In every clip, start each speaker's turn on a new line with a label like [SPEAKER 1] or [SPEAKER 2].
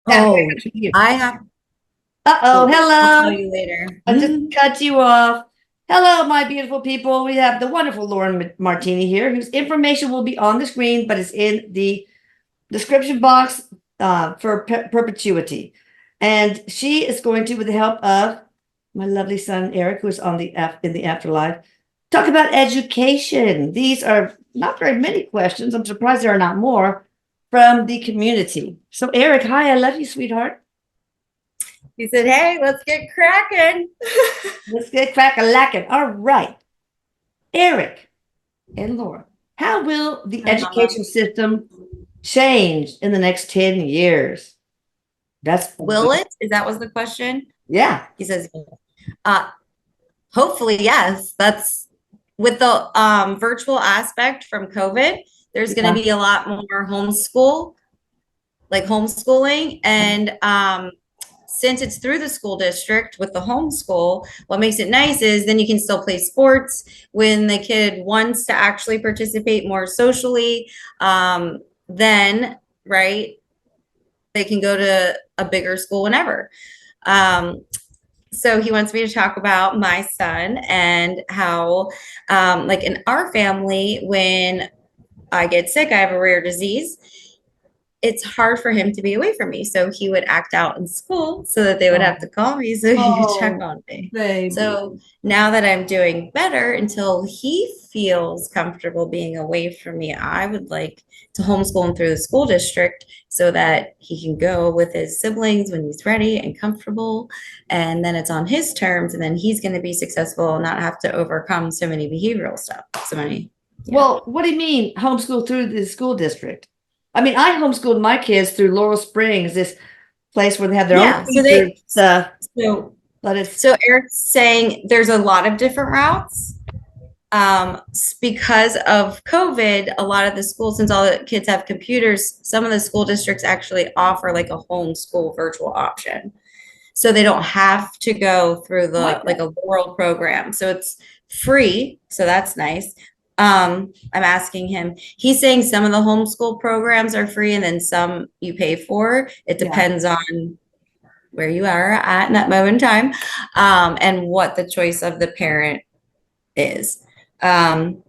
[SPEAKER 1] Oh,
[SPEAKER 2] You.
[SPEAKER 1] I have.
[SPEAKER 2] Uh-oh,
[SPEAKER 1] Oh, I'll tell
[SPEAKER 2] hello.
[SPEAKER 1] you later.
[SPEAKER 2] I just cut you off. Hello, my beautiful people. We have the wonderful Lauren Martini here, whose information will be on the screen, but it's in the description box for perpetuity. And she is going to, with the help of my lovely son, Eric, who is on in the afterlife, talk about education. These are not very many questions. I'm surprised there are not more from the community. So, Eric, hi, I love you, sweetheart.
[SPEAKER 1] He said, "Hey, let's get cracking."
[SPEAKER 2] Let's get crack a lacking. All right. Eric and Laura, how will the
[SPEAKER 1] Hi, Mama.
[SPEAKER 2] education system change in the next 10 years? That's,
[SPEAKER 1] Will it? Is that was the question?
[SPEAKER 2] yeah.
[SPEAKER 1] He says, uh, hopefully, yes. That's with the virtual aspect from COVID. There's going to
[SPEAKER 2] Yeah.
[SPEAKER 1] be a lot more homeschooling, and since it's through the school district with the homeschool, what makes it nice is then you can still play sports when the kid wants to actually participate more socially. Then, right, they can go to a bigger school whenever. Um, so he wants me to talk about my son and how, like in our family, when I get sick, I have a rare disease, it's hard for him to be away from me. So he would act out in school so that they would have
[SPEAKER 2] Oh,
[SPEAKER 1] to call me so he could check
[SPEAKER 2] oh,
[SPEAKER 1] on me.
[SPEAKER 2] baby.
[SPEAKER 1] So now that I'm doing better until he feels comfortable being away from me, I would like to homeschool him through the school district so that he can go with his siblings when he's ready and comfortable. And then it's on his terms. And then he's going to be successful and not have to overcome so many behavioral stuff. So many, yeah.
[SPEAKER 2] Well, what do you mean homeschool through the school district? I mean, I homeschooled my kids through Laurel Springs, this place where they have their own
[SPEAKER 1] Yeah. So
[SPEAKER 2] teachers,
[SPEAKER 1] they, so
[SPEAKER 2] but it's,
[SPEAKER 1] So Eric's saying there's a lot of different routes. Because of COVID, a lot of the schools, since all the kids have computers, some of the school districts actually offer like a homeschool virtual option. So they don't have to go through
[SPEAKER 2] I like
[SPEAKER 1] the like
[SPEAKER 2] that.
[SPEAKER 1] a Laurel program. So it's free. So that's nice. I'm asking him, he's saying some of the homeschool programs are free and then some you pay for. It
[SPEAKER 2] Yeah.
[SPEAKER 1] depends on where you are at in that moment in time, and what the choice of the parent is. Um,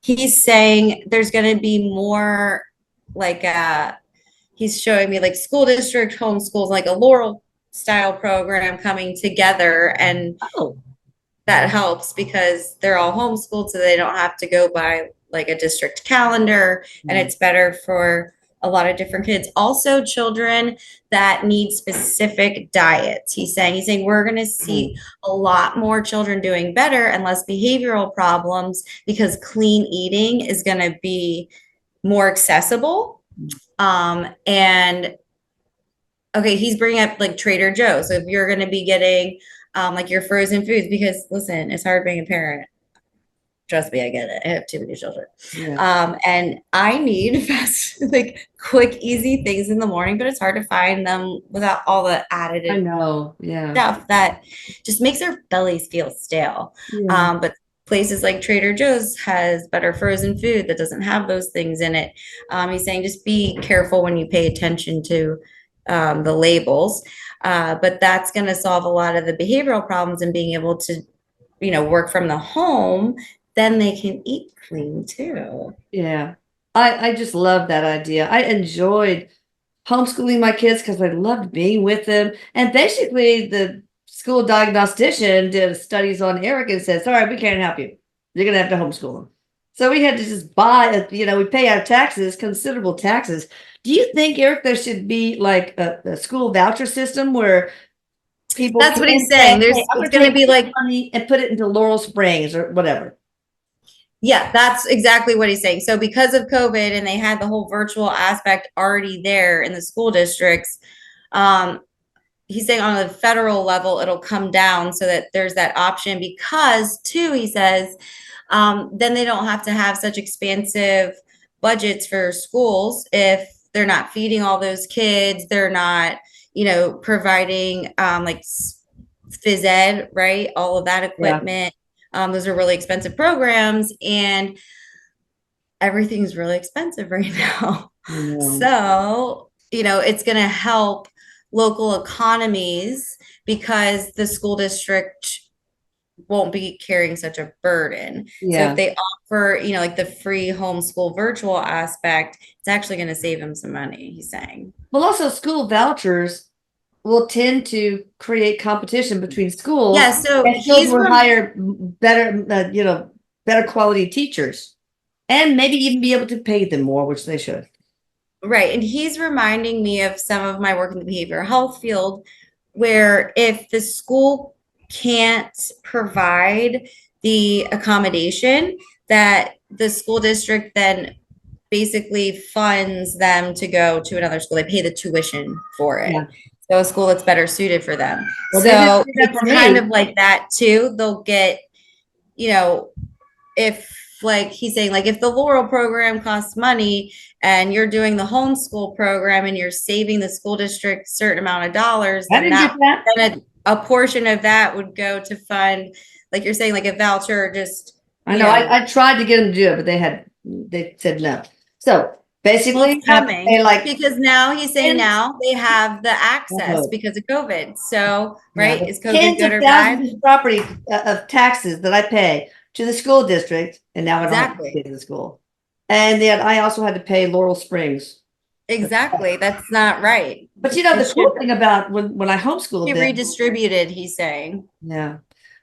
[SPEAKER 1] he's saying there's going to be more like he's showing me like school district homeschools, like a Laurel style program coming together, and
[SPEAKER 2] Oh,
[SPEAKER 1] that helps because they're all homeschooled, so they don't have to go by like a district calendar, and
[SPEAKER 2] yeah.
[SPEAKER 1] it's better for a lot of different kids. Also, children that need specific diets. He's saying we're going to
[SPEAKER 2] Mhm.
[SPEAKER 1] see a lot more children doing better and less behavioral problems because clean eating is going to be more accessible. And okay, he's bringing up like Trader Joe's. So if you're going to be getting like your frozen foods, because listen, it's hard being a parent. Trust me, I get it. I have too many children.
[SPEAKER 2] Yeah.
[SPEAKER 1] And I need fast, like quick, easy things in the morning, but it's hard to find them without all the
[SPEAKER 2] I
[SPEAKER 1] added
[SPEAKER 2] know. Yeah.
[SPEAKER 1] stuff that just makes our bellies feel stale.
[SPEAKER 2] Yeah.
[SPEAKER 1] But places like Trader Joe's has better frozen food that doesn't have those things in it. He's saying just be careful when you pay attention to the labels. But that's going to solve a lot of the behavioral problems and being able to, work from the home, then they can eat clean too.
[SPEAKER 2] Yeah. I just love that idea. I enjoyed homeschooling my kids because I loved being with them. And basically, the school diagnostician did studies on Eric and said, sorry, we can't help you. You're going to have to homeschool him. So we had to just we pay our taxes, considerable taxes. Do you think, Eric, there should be like a school voucher system where people
[SPEAKER 1] That's
[SPEAKER 2] can
[SPEAKER 1] what he's
[SPEAKER 2] say,
[SPEAKER 1] saying.
[SPEAKER 2] hey, I'm
[SPEAKER 1] It's
[SPEAKER 2] going to
[SPEAKER 1] going to
[SPEAKER 2] take
[SPEAKER 1] be
[SPEAKER 2] this
[SPEAKER 1] like,
[SPEAKER 2] money and put it into Laurel Springs or whatever?
[SPEAKER 1] yeah, that's exactly what he's saying. So because of COVID and they had the whole virtual aspect already there in the school districts, um, he's saying on a federal level, it'll come down so that there's that option because too, he says, then they don't have to have such expansive budgets for schools if they're not feeding all those kids, they're not, providing like phys ed, right? All of that
[SPEAKER 2] Yeah.
[SPEAKER 1] equipment. Those are really expensive programs, and everything's really expensive right now.
[SPEAKER 2] I know.
[SPEAKER 1] So it's going to help local economies because the school district won't be carrying such a burden. So if
[SPEAKER 2] Yeah.
[SPEAKER 1] they offer, like the free homeschool virtual aspect, it's actually going to save them some money, he's saying.
[SPEAKER 2] Well, also school vouchers will tend to create competition between schools,
[SPEAKER 1] Yeah, so
[SPEAKER 2] and schools will hire better, better quality teachers, and maybe even be able to pay them more, which they should.
[SPEAKER 1] right. And he's reminding me of some of my work in the behavioral health field, where if the school can't provide the accommodation, that the school district then basically funds them to go to another school. They pay the tuition for it.
[SPEAKER 2] Yeah.
[SPEAKER 1] So a school that's better suited for them.
[SPEAKER 2] Well, they didn't
[SPEAKER 1] So
[SPEAKER 2] do that
[SPEAKER 1] it's
[SPEAKER 2] for
[SPEAKER 1] kind of
[SPEAKER 2] me.
[SPEAKER 1] like that too. They'll get, you know, if like he's saying, like if the Laurel program costs money and you're doing the homeschool program and you're saving the school district a certain amount of dollars,
[SPEAKER 2] I
[SPEAKER 1] then
[SPEAKER 2] didn't get that.
[SPEAKER 1] a portion of that would go to fund, like you're saying, like a voucher, just
[SPEAKER 2] I know. I tried to get them to do it, but they said no. So
[SPEAKER 1] well,
[SPEAKER 2] basically,
[SPEAKER 1] it's
[SPEAKER 2] you have to pay
[SPEAKER 1] coming
[SPEAKER 2] like
[SPEAKER 1] because now he's saying
[SPEAKER 2] 10,
[SPEAKER 1] now they have the access
[SPEAKER 2] oh,
[SPEAKER 1] because of COVID. So,
[SPEAKER 2] yeah,
[SPEAKER 1] right,
[SPEAKER 2] the
[SPEAKER 1] is COVID
[SPEAKER 2] tens
[SPEAKER 1] good
[SPEAKER 2] of
[SPEAKER 1] or bad?
[SPEAKER 2] thousands of property of taxes that I pay to the school district, and now I don't have to pay
[SPEAKER 1] Exactly.
[SPEAKER 2] to the school. And then I also had to pay Laurel Springs.
[SPEAKER 1] Exactly. That's not right.
[SPEAKER 2] But
[SPEAKER 1] It
[SPEAKER 2] the cool
[SPEAKER 1] should
[SPEAKER 2] thing about when I
[SPEAKER 1] be
[SPEAKER 2] homeschooled them,
[SPEAKER 1] redistributed, he's saying.
[SPEAKER 2] yeah,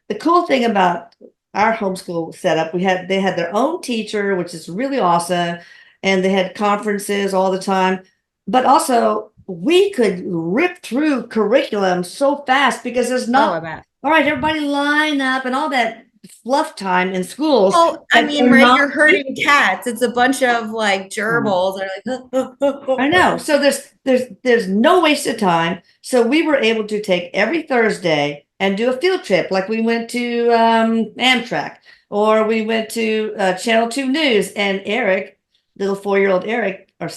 [SPEAKER 2] the cool thing about our homeschool setup, they had their own teacher, which is really awesome, and they had conferences all the time. But also, we could rip through curriculum so fast because there's
[SPEAKER 1] Oh,
[SPEAKER 2] not
[SPEAKER 1] I bet.
[SPEAKER 2] all right. Everybody line up and all that fluff time in schools
[SPEAKER 1] Well, I
[SPEAKER 2] that
[SPEAKER 1] mean,
[SPEAKER 2] they're
[SPEAKER 1] right,
[SPEAKER 2] not.
[SPEAKER 1] you're herding cats. It's a bunch of like gerbils that are
[SPEAKER 2] I
[SPEAKER 1] like,
[SPEAKER 2] know. So there's no waste of time. So we were able to take every Thursday and do a field trip. Like we went to Amtrak, or we went to Channel 2 News, and Erik, little 4-year-old Erik, or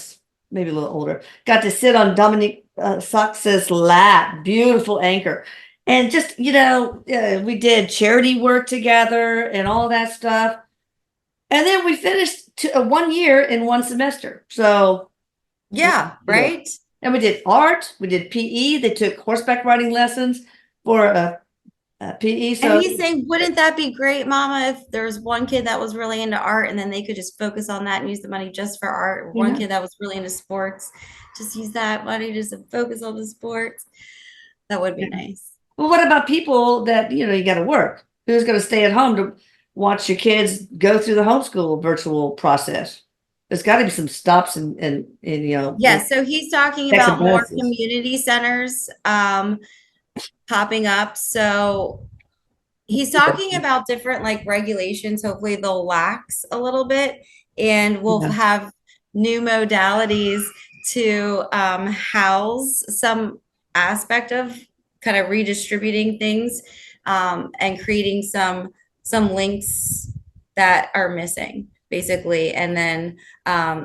[SPEAKER 2] maybe a little older, got to sit on Dominique Sax's lap, beautiful anchor. And just, we did charity work together and all that stuff. And then we finished 1 year in one semester. So
[SPEAKER 1] yeah,
[SPEAKER 2] yeah.
[SPEAKER 1] right.
[SPEAKER 2] And we did art, we did PE. They took horseback riding lessons for PE.
[SPEAKER 1] And
[SPEAKER 2] So
[SPEAKER 1] he's saying, wouldn't that be great, Mama, if there was one kid that was really into art and then they could just focus on that and use the money just for art, or
[SPEAKER 2] you
[SPEAKER 1] one
[SPEAKER 2] know,
[SPEAKER 1] kid that was really into sports, just use that money just to focus on the sports. That would be
[SPEAKER 2] yeah.
[SPEAKER 1] nice.
[SPEAKER 2] Well, what about people that you got to work? Who's going to stay at home to watch your kids go through the homeschool virtual process? There's got to be some stops and
[SPEAKER 1] Yeah, so he's talking
[SPEAKER 2] checks and
[SPEAKER 1] about more
[SPEAKER 2] balances.
[SPEAKER 1] community centers popping up. So he's talking about different like regulations. Hopefully they'll lax a little bit and we'll
[SPEAKER 2] Yeah.
[SPEAKER 1] have new modalities to house some aspect of kind of redistributing things and creating some links that are missing basically. And then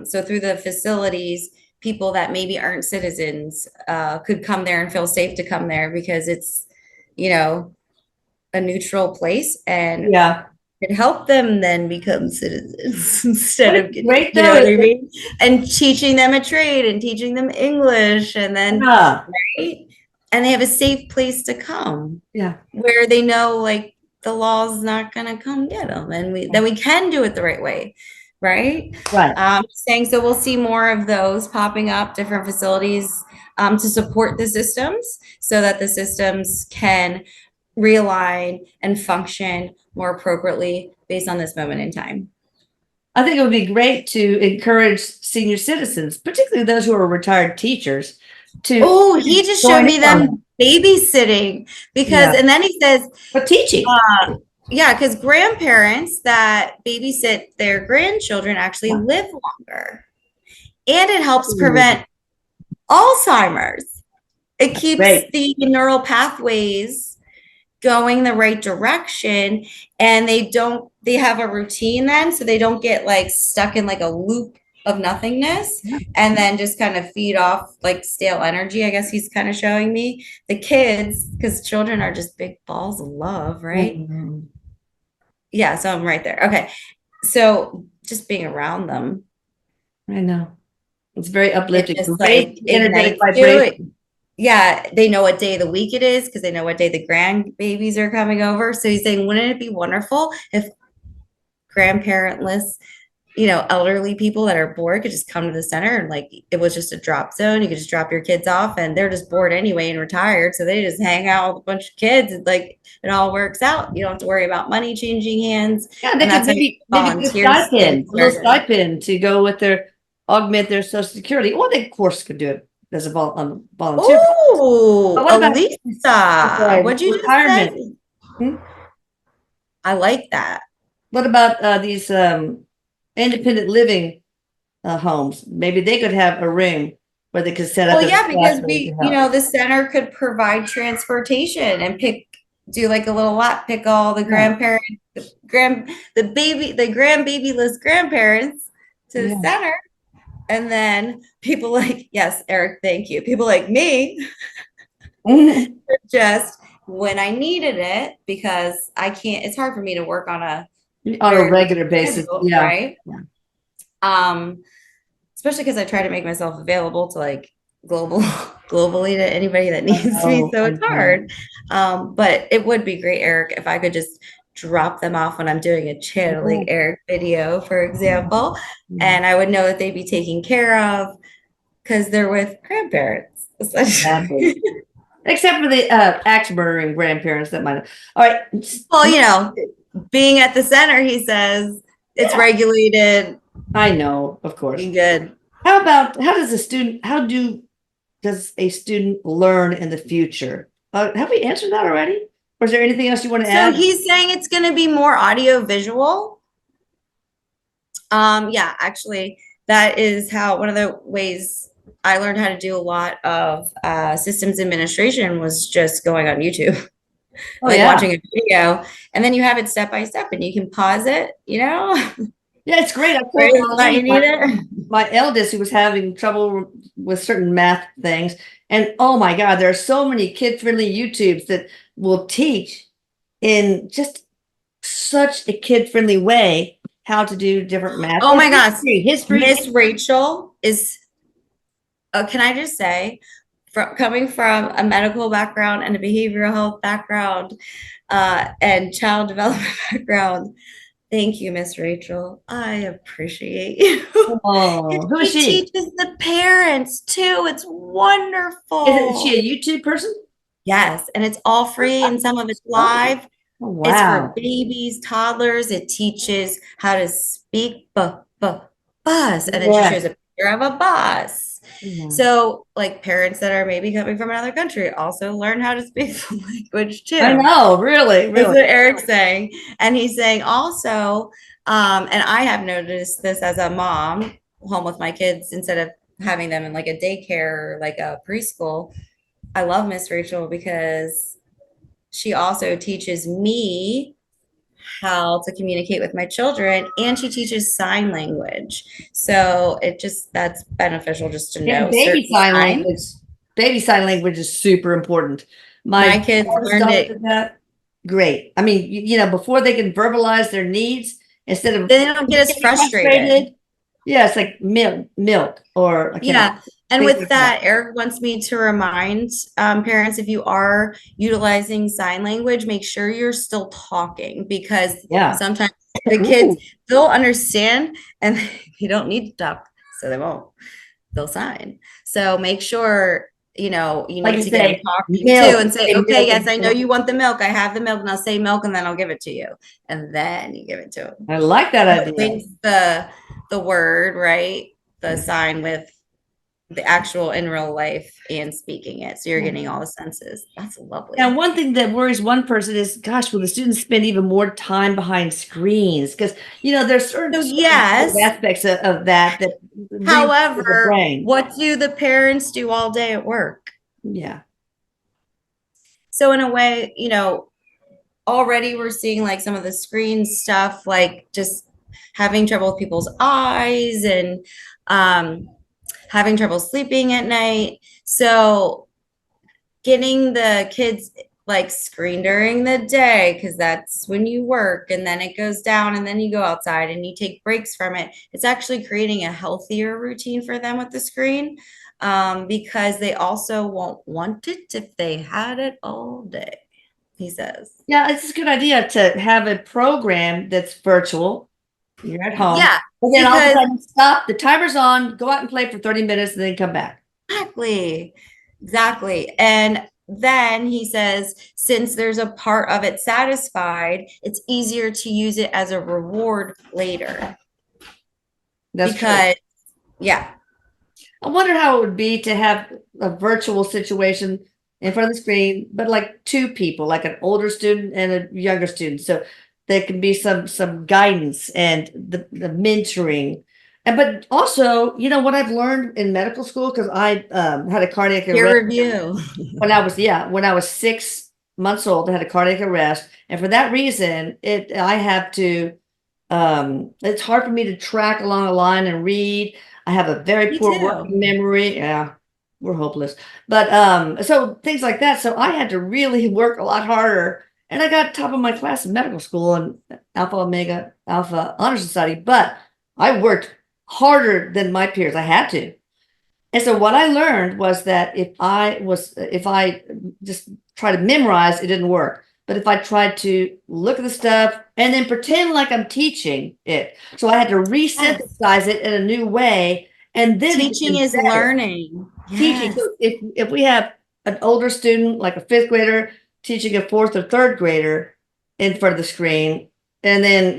[SPEAKER 1] so through the facilities, people that maybe aren't citizens could come there and feel safe to come there because it's, you know, a neutral place and
[SPEAKER 2] Yeah.
[SPEAKER 1] could help them then become citizens instead
[SPEAKER 2] What
[SPEAKER 1] of
[SPEAKER 2] is
[SPEAKER 1] getting,
[SPEAKER 2] great
[SPEAKER 1] you
[SPEAKER 2] though
[SPEAKER 1] know what
[SPEAKER 2] is
[SPEAKER 1] I
[SPEAKER 2] that,
[SPEAKER 1] mean? And teaching them a trade and teaching them English and then,
[SPEAKER 2] yeah,
[SPEAKER 1] right? And they have a safe place to come
[SPEAKER 2] yeah,
[SPEAKER 1] where they know like the law's not going to come get them and then we can do it the right way, right?
[SPEAKER 2] right.
[SPEAKER 1] Saying so we'll see more of those popping up, different facilities to support the systems so that the systems can realign and function more appropriately based on this moment in time.
[SPEAKER 2] I think it would be great to encourage senior citizens, particularly those who are retired teachers, to
[SPEAKER 1] Oh, he just showed
[SPEAKER 2] join
[SPEAKER 1] me
[SPEAKER 2] in on
[SPEAKER 1] them
[SPEAKER 2] that.
[SPEAKER 1] babysitting because,
[SPEAKER 2] Yeah,
[SPEAKER 1] and then he says,
[SPEAKER 2] but teaching.
[SPEAKER 1] yeah, because grandparents that babysit their grandchildren actually
[SPEAKER 2] Yeah.
[SPEAKER 1] live longer and it helps
[SPEAKER 2] Ooh,
[SPEAKER 1] prevent Alzheimer's. It
[SPEAKER 2] that's
[SPEAKER 1] keeps
[SPEAKER 2] great.
[SPEAKER 1] the neural pathways going the right direction and they have a routine then so they don't get like stuck in like a loop of nothingness
[SPEAKER 2] Yeah.
[SPEAKER 1] and then just kind of feed off like stale energy. I guess he's kind of showing me the kids because children are just big balls of love, right?
[SPEAKER 2] Mhm.
[SPEAKER 1] Yeah, so I'm right there. Okay. So just being around them.
[SPEAKER 2] I know. It's very
[SPEAKER 1] It
[SPEAKER 2] uplifting.
[SPEAKER 1] just
[SPEAKER 2] Great
[SPEAKER 1] like
[SPEAKER 2] energetic
[SPEAKER 1] ignites you.
[SPEAKER 2] vibration.
[SPEAKER 1] Yeah, they know what day of the week it is because they know what day the grandbabies are coming over. So he's saying, wouldn't it be wonderful if grandparentless, elderly people that are bored could just come to the center and like it was just a drop zone. You could just drop your kids off and they're just bored anyway and retired. So they just hang out with a bunch of kids and like it all works out. You don't have to worry about money changing hands.
[SPEAKER 2] Yeah, they
[SPEAKER 1] And
[SPEAKER 2] could
[SPEAKER 1] that's how
[SPEAKER 2] maybe get a
[SPEAKER 1] volunteers
[SPEAKER 2] stipend,
[SPEAKER 1] get
[SPEAKER 2] a little
[SPEAKER 1] started.
[SPEAKER 2] stipend to go with their augment their social security. Or they of course could do it as a volunteer. But
[SPEAKER 1] Oh,
[SPEAKER 2] what about
[SPEAKER 1] Elisa, what'd you just
[SPEAKER 2] retirement?
[SPEAKER 1] say?
[SPEAKER 2] Hmm?
[SPEAKER 1] I like that.
[SPEAKER 2] What about these independent living homes? Maybe they could have a room where they could set up
[SPEAKER 1] Well,
[SPEAKER 2] as a
[SPEAKER 1] yeah,
[SPEAKER 2] class
[SPEAKER 1] because
[SPEAKER 2] where they could help.
[SPEAKER 1] the center could provide transportation and do like a little lot, pick all the
[SPEAKER 2] Yeah,
[SPEAKER 1] grandparents, the grandbabyless grandparents to the
[SPEAKER 2] yeah.
[SPEAKER 1] center. And then people like, yes, Eric, thank you. People like me just when I needed it because I can't, it's hard for me to work on a
[SPEAKER 2] On a
[SPEAKER 1] very rigid
[SPEAKER 2] regular basis.
[SPEAKER 1] schedule,
[SPEAKER 2] Yeah.
[SPEAKER 1] right?
[SPEAKER 2] Yeah.
[SPEAKER 1] Especially because I try to make myself available to like globally to anybody that needs me. So
[SPEAKER 2] I
[SPEAKER 1] it's
[SPEAKER 2] know.
[SPEAKER 1] hard. But it would be great, Eric, if I could just drop them off when I'm doing a channeling Eric video, for example,
[SPEAKER 2] Yeah.
[SPEAKER 1] and I would know that they'd be taken care of because they're with grandparents,
[SPEAKER 2] Exactly.
[SPEAKER 1] essentially.
[SPEAKER 2] Except for the axe murdering grandparents that might. All right.
[SPEAKER 1] Well, being at the center, he says it's
[SPEAKER 2] Yeah,
[SPEAKER 1] regulated
[SPEAKER 2] I know, of course.
[SPEAKER 1] and good.
[SPEAKER 2] How about does a student learn in the future? Have we answered that already? Or is there anything else you want to
[SPEAKER 1] So
[SPEAKER 2] add?
[SPEAKER 1] he's saying it's going to be more audio visual. Yeah, actually, that is how one of the ways I learned how to do a lot of systems administration was just going on YouTube,
[SPEAKER 2] Oh
[SPEAKER 1] like
[SPEAKER 2] yeah.
[SPEAKER 1] watching a video, and then you have it step by step, and you can pause it,
[SPEAKER 2] Yeah, it's great. I
[SPEAKER 1] right
[SPEAKER 2] told
[SPEAKER 1] when you
[SPEAKER 2] Marlene,
[SPEAKER 1] need it.
[SPEAKER 2] my eldest, who was having trouble with certain math things, and oh my God, there are so many kid-friendly YouTubes that will teach in just such a kid-friendly way how to do different math
[SPEAKER 1] Oh
[SPEAKER 2] or
[SPEAKER 1] my gosh,
[SPEAKER 2] history.
[SPEAKER 1] Miss Rachel is. Can I just say, coming from a medical background and a behavioral health background and child development background, thank you, Miss Rachel. I appreciate you.
[SPEAKER 2] Oh, who is
[SPEAKER 1] She
[SPEAKER 2] she?
[SPEAKER 1] teaches the parents too. It's
[SPEAKER 2] Is she
[SPEAKER 1] wonderful.
[SPEAKER 2] a YouTube person?
[SPEAKER 1] Yes, and it's all free and some of it's
[SPEAKER 2] Oh,
[SPEAKER 1] live. It's for
[SPEAKER 2] wow.
[SPEAKER 1] babies, toddlers. It teaches how to speak bus, and then she
[SPEAKER 2] Yes.
[SPEAKER 1] shows a picture of a bus.
[SPEAKER 2] Yeah.
[SPEAKER 1] So, like parents that are maybe coming from another country also learn how to speak the language
[SPEAKER 2] I
[SPEAKER 1] too.
[SPEAKER 2] know, really,
[SPEAKER 1] That's
[SPEAKER 2] really.
[SPEAKER 1] what Eric's saying. And he's saying also, and I have noticed this as a mom home with my kids instead of having them in like a daycare or like a preschool. I love Miss Rachel because she also teaches me how to communicate with my children and she teaches sign language. So that's beneficial just to
[SPEAKER 2] Yeah,
[SPEAKER 1] know certain signs.
[SPEAKER 2] baby sign language is super important.
[SPEAKER 1] My
[SPEAKER 2] My
[SPEAKER 1] kids
[SPEAKER 2] oldest
[SPEAKER 1] learned
[SPEAKER 2] daughter
[SPEAKER 1] it.
[SPEAKER 2] did that. Great. I mean, before they can verbalize their needs, instead of
[SPEAKER 1] They don't get as
[SPEAKER 2] getting
[SPEAKER 1] frustrated.
[SPEAKER 2] frustrated, yeah, it's like milk, or I can't
[SPEAKER 1] Yeah. And
[SPEAKER 2] things
[SPEAKER 1] with
[SPEAKER 2] like that.
[SPEAKER 1] that, Eric wants me to remind parents if you are utilizing sign language, make sure you're still talking because
[SPEAKER 2] Yeah.
[SPEAKER 1] sometimes the kids,
[SPEAKER 2] Ooh.
[SPEAKER 1] they'll understand and you don't need to talk, so they won't. They'll sign. So make sure, you
[SPEAKER 2] Like
[SPEAKER 1] need
[SPEAKER 2] you
[SPEAKER 1] to get them
[SPEAKER 2] say,
[SPEAKER 1] talking too
[SPEAKER 2] milk,
[SPEAKER 1] and say,
[SPEAKER 2] say
[SPEAKER 1] okay,
[SPEAKER 2] milk,
[SPEAKER 1] yes,
[SPEAKER 2] and
[SPEAKER 1] I know you want the milk. I have the milk and I'll say milk and then I'll give it to you. And then you give it to them.
[SPEAKER 2] I like that
[SPEAKER 1] So it
[SPEAKER 2] idea.
[SPEAKER 1] links the word, right? The sign with the actual in real life and speaking it. So you're getting all the senses. That's
[SPEAKER 2] And
[SPEAKER 1] lovely.
[SPEAKER 2] one thing that worries one person is, gosh, will the students spend even more time behind screens? Because, there's
[SPEAKER 1] So
[SPEAKER 2] certain
[SPEAKER 1] yes,
[SPEAKER 2] aspects of that really the
[SPEAKER 1] however,
[SPEAKER 2] brain.
[SPEAKER 1] what do the parents do all day at work?
[SPEAKER 2] Yeah.
[SPEAKER 1] So in a way, already we're seeing like some of the screen stuff, like just having trouble with people's eyes and having trouble sleeping at night. So getting the kids like screen during the day because that's when you work, and then it goes down and then you go outside and you take breaks from it. It's actually creating a healthier routine for them with the screen, because they also won't want it if they had it all day, he says.
[SPEAKER 2] Yeah, it's a good idea to have a program that's virtual. You're at home.
[SPEAKER 1] Yeah,
[SPEAKER 2] And then all of a
[SPEAKER 1] because
[SPEAKER 2] sudden stop, the timer's on, go out and play for 30 minutes and then come back.
[SPEAKER 1] exactly, exactly. And then he says, since there's a part of it satisfied, it's easier to use it as a reward later.
[SPEAKER 2] That's true.
[SPEAKER 1] Because, yeah,
[SPEAKER 2] I wonder how it would be to have a virtual situation in front of the screen, but like two people, like an older student and a younger student. So there can be some guidance and the mentoring. And but also, you know what I've learned in medical school, because I had a cardiac arrest
[SPEAKER 1] peer review.
[SPEAKER 2] when I was 6 months old. I had a cardiac arrest, and for that reason, I have to it's hard for me to track along a line and read. I have a very
[SPEAKER 1] Me
[SPEAKER 2] poor
[SPEAKER 1] too.
[SPEAKER 2] working memory. Yeah, we're hopeless. But so things like that. So I had to really work a lot harder. And I got top of my class in medical school and Alpha Omega Alpha Honor Society, but I worked harder than my peers. I had to. And so what I learned was that if I just try to memorize, it didn't work. But if I tried to look at the stuff and then pretend like I'm teaching it, so I had to
[SPEAKER 1] Yes.
[SPEAKER 2] resynthesize it in a new way, and then it
[SPEAKER 1] Teaching
[SPEAKER 2] became
[SPEAKER 1] is
[SPEAKER 2] better.
[SPEAKER 1] learning.
[SPEAKER 2] Teaching.
[SPEAKER 1] Yes.
[SPEAKER 2] So if we have an older student, like a fifth grader, teaching a fourth or third grader in front of the screen, and then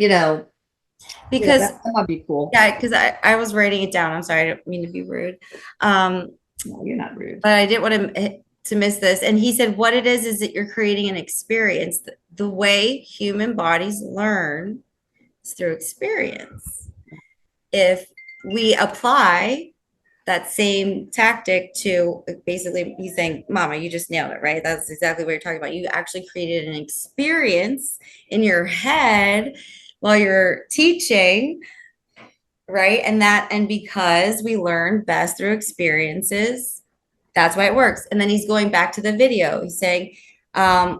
[SPEAKER 1] Because,
[SPEAKER 2] that might be cool.
[SPEAKER 1] yeah, because I was writing it down. I'm sorry, I don't mean to be rude. Um,
[SPEAKER 2] No, you're not rude.
[SPEAKER 1] but I didn't want to miss this. And he said, what it is that you're creating an experience. The way human bodies learn is through experience. If we apply that same tactic to, basically, he's saying, Mama, you just nailed it, right? That's exactly what you're talking about. You actually created an experience in your head while you're teaching, right? And because we learn best through experiences, that's why it works. And then he's going back to the video. He's saying,